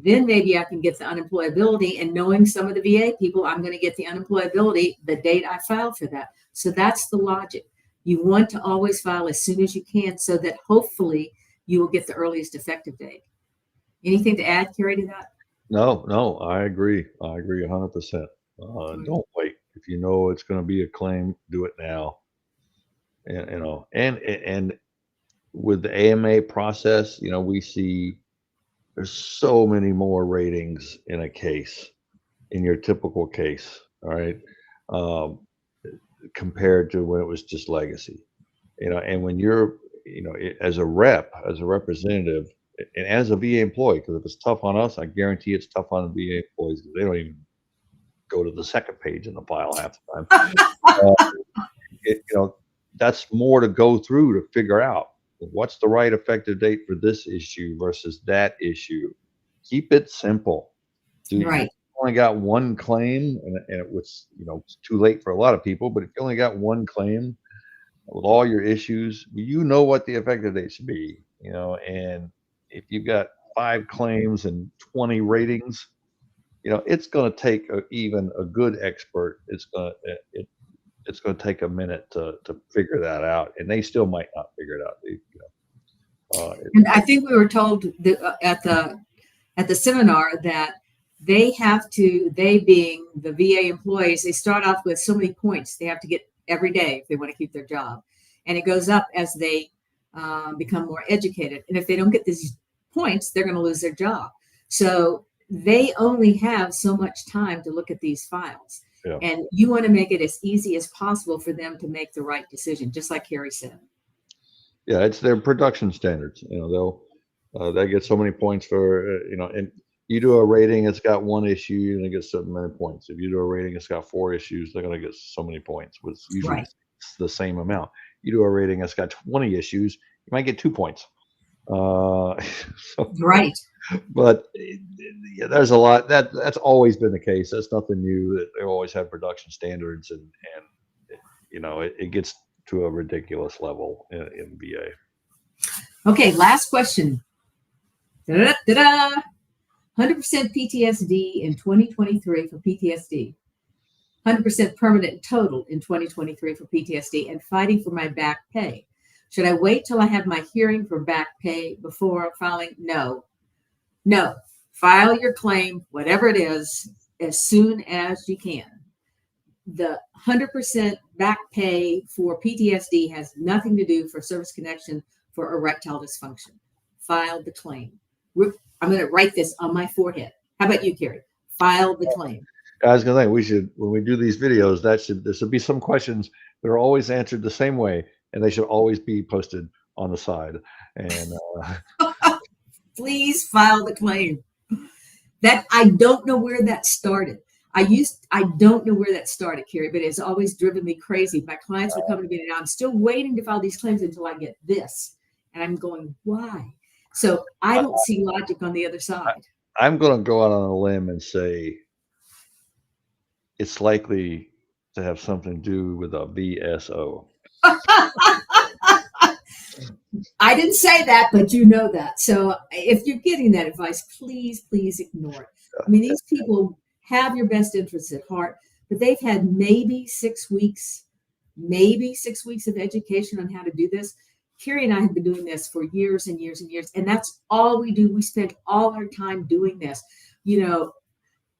Then maybe I can get the unemployability, and knowing some of the VA people, I'm going to get the unemployability the date I filed for that. So that's the logic. You want to always file as soon as you can so that hopefully you will get the earliest effective date. Anything to add, Kerry, to that? No, I agree. I agree 100%. Don't wait. If you know it's going to be a claim, do it now. And with the AMA process, we see there's so many more ratings in a case, in your typical case, all right, compared to when it was just legacy, and when you're, as a representative, and as a VA employee, because if it's tough on us, I guarantee it's tough on the VA employees because they don't even go to the second page in the file half the time. That's more to go through to figure out what's the right effective date for this issue versus that issue. Keep it simple. Right. You only got one claim, and it was, it's too late for a lot of people, but if you only got one claim with all your issues, what the effective date should be, and if you've got 5 claims and 20 ratings, it's going to take even a good expert. It's going to take a minute to figure that out, and they still might not figure it out. And I think we were told at the seminar that they being the VA employees, they start off with so many points they have to get every day if they want to keep their job, and it goes up as they become more educated. And if they don't get these points, they're going to lose their job. So they only have so much time to look at these files. Yeah. And you want to make it as easy as possible for them to make the right decision, just like Kerry said. Yeah, it's their production standards. They get so many points for, and you do a rating, it's got 1 issue, and it gets so many points. If you do a rating, it's got 4 issues, they're going to get so many points, which usually right. It's the same amount. You do a rating that's got 20 issues, you might get 2 points. Right. But yeah, there's a lot that's always been the case. That's nothing new. That they always have production standards, and it gets to a ridiculous level in VA. Okay, last question. 100% PTSD in 2023 for PTSD. 100% permanent total in 2023 for PTSD, and fighting for my back pay. Should I wait till I have my hearing for back pay before filing? No. No, file your claim, whatever it is, as soon as you can. The 100% back pay for PTSD has nothing to do for service connection for erectile dysfunction. File the claim. I'm going to write this on my forehead. How about you, Kerry? File the claim. I was gonna say, we should, when we do these videos, there should be some questions that are always answered the same way, and they should always be posted on the side. And Please file the claim. That I don't know where that started. I don't know where that started, Kerry, but it's always driven me crazy. My clients will come to me and I'm still waiting to file these claims until I get this. And I'm going, why? So I don't see logic on the other side. I'm gonna go out on a limb and say it's likely to have something to do with a VSO. I didn't say that, but you know that. So if you're getting that advice, please ignore it. I mean, these people have your best interests at heart, but they've had maybe 6 weeks of education on how to do this. Kerry and I have been doing this for years and years and years, and that's all we do. We spend all our time doing this. You know,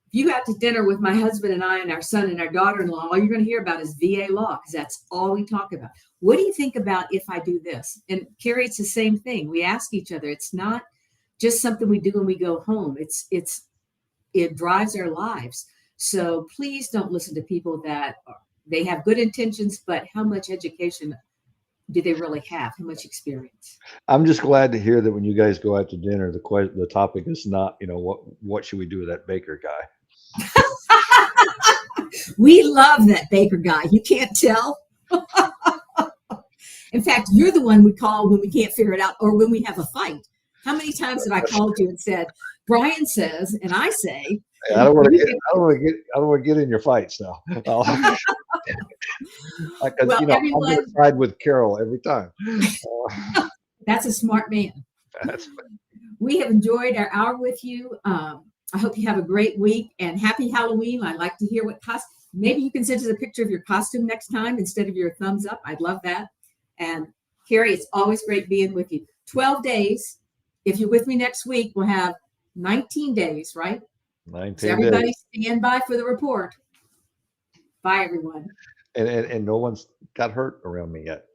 if you go out to dinner with my husband and I and our son and our daughter-in-law, all you're going to hear about is VA law, because that's all we talk about. What do you think about if I do this? And Kerry, it's the same thing. We ask each other. It's not just something we do when we go home. It drives our lives. So please don't listen to people that they have good intentions, but how much education do they really have? How much experience? I'm just glad to hear that when you guys go out to dinner, the topic is not, what should we do with that baker guy? We love that baker guy. You can't tell. In fact, you're the one we call when we can't figure it out or when we have a fight. How many times have I called you and said, Brian says, and I say, hey, I don't want to get in your fights now. Because well, I'm going to side with Carol every time. That's a smart man. We have enjoyed our hour with you. I hope you have a great week and happy Halloween. I'd like to hear what costume. Maybe you can send us a picture of your costume next time instead of your thumbs up. I'd love that. And Kerry, it's always great being with you. 12 days. If you're with me next week, we'll have 19 days, right? 19 so everybody days. Stand by for the report. Bye, everyone. And no one's got hurt around me yet.